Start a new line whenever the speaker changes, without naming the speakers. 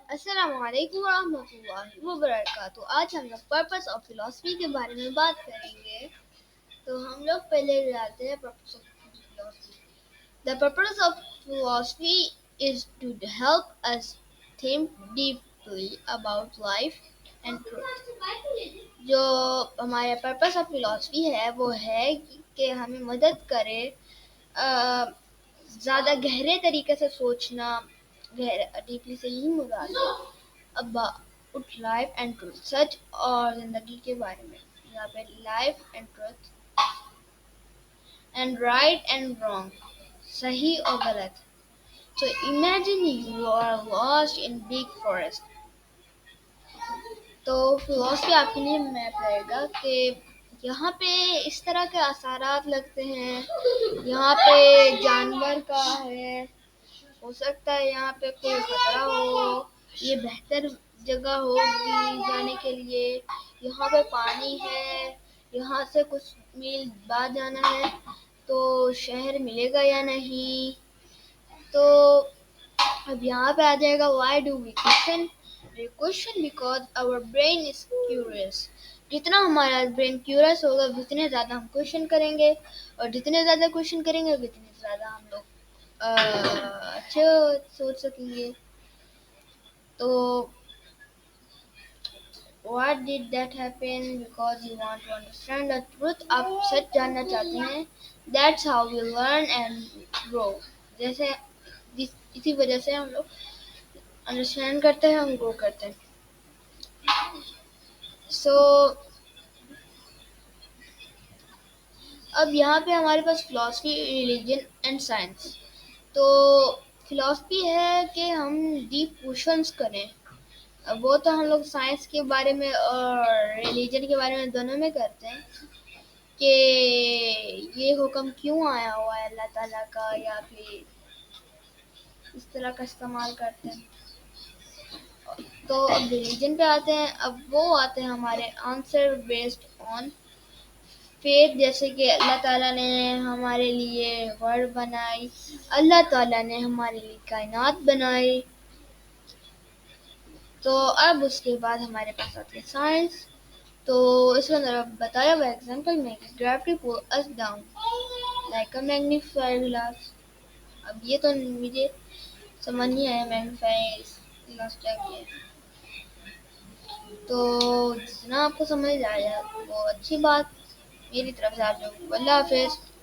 السلام علیکم ورحمۃ اللہ وبرکاتہ۔ آج ہم لوگ پرپس آف فلاسفی کے بارے میں بات کریں گے۔ تو ہم لوگ پہلے جاتے ہیں purpose of philosophy. The purpose of philosophy is to help us think deeply about life and truth۔ جو ہمارا پرپس آف فلاسفی ہے وہ ہے کہ ہمیں مدد کرے زیادہ گہرے طریقے سے سوچنا، ڈیپلی سے ہی مراد ہے اباؤٹ لائف اینڈ ٹروتھ، سچ اور زندگی کے بارے میں۔ یہاں پہ life and truth and right and wrong, صحیح اور غلط۔ So imagine you are lost in big forest۔ تو فلاسفی آپ کے لیے میپ رہے گا کہ یہاں پہ اس طرح کے اثرات لگتے ہیں، یہاں پہ جانور کا ہے، ہو سکتا ہے یہاں پہ کوئی خطرہ ہو، یہ بہتر جگہ ہوگی جانے کے لیے، یہاں پہ پانی ہے، یہاں سے کچھ میل بعد جانا ہے تو شہر ملے گا یا نہیں۔ تو اب یہاں پہ آ جائے گا why do we question؟ We question because our brain is curious۔ جتنا ہمارا برین کیوریس ہوگا اتنے زیادہ ہم کوشچن کریں گے، اور جتنے زیادہ کوشچن کریں گے اتنے زیادہ ہم لوگ اچھے سوچ سکیں گے۔ تو what did that happen؟ because you want to understand the truth۔ آپ سچ جاننا چاہتے ہیں۔ that's how we learn and grow۔ جیسے اسی وجہ سے ہم لوگ انڈرسٹینڈ کرتے ہیں، ہم گرو کرتے ہیں۔ سو اب یہاں پہ ہمارے پاس فلاسفی، ریلیجن اینڈ سائنس۔ تو فلاسفی ہے کہ ہم ڈیپ کوشچنس کریں، وہ تو ہم لوگ سائنس کے بارے میں اور ریلیجن کے بارے میں دونوں میں کرتے ہیں کہ یہ حکم کیوں آیا ہوا ہے اللہ تعالیٰ کا، یا پھر اس طرح کا استعمال کرتے ہیں۔ تو اب ریلیجن پہ آتے ہیں، اب وہ آتے ہیں ہمارے آنسر بیسڈ آن فیتھ، جیسے کہ اللہ تعالیٰ نے ہمارے لیے ورلڈ بنائی، اللہ تعالیٰ نے ہمارے لیے کائنات بنائی۔ تو اب اس کے بعد ہمارے پاس آتی ہے سائنس۔ تو اس کے اندر بتایا ہوا ایگزامپل میں کہ gravity pull is down like a magnifying glass. اب یہ تو مجھے سمجھ نہیں آیا میگنیفائنگ گلاس کیا ہے، تو جتنا آپ کو سمجھ آیا وہ اچھی بات۔ میری طرف سے آپ لوگوں کو اللہ حافظ۔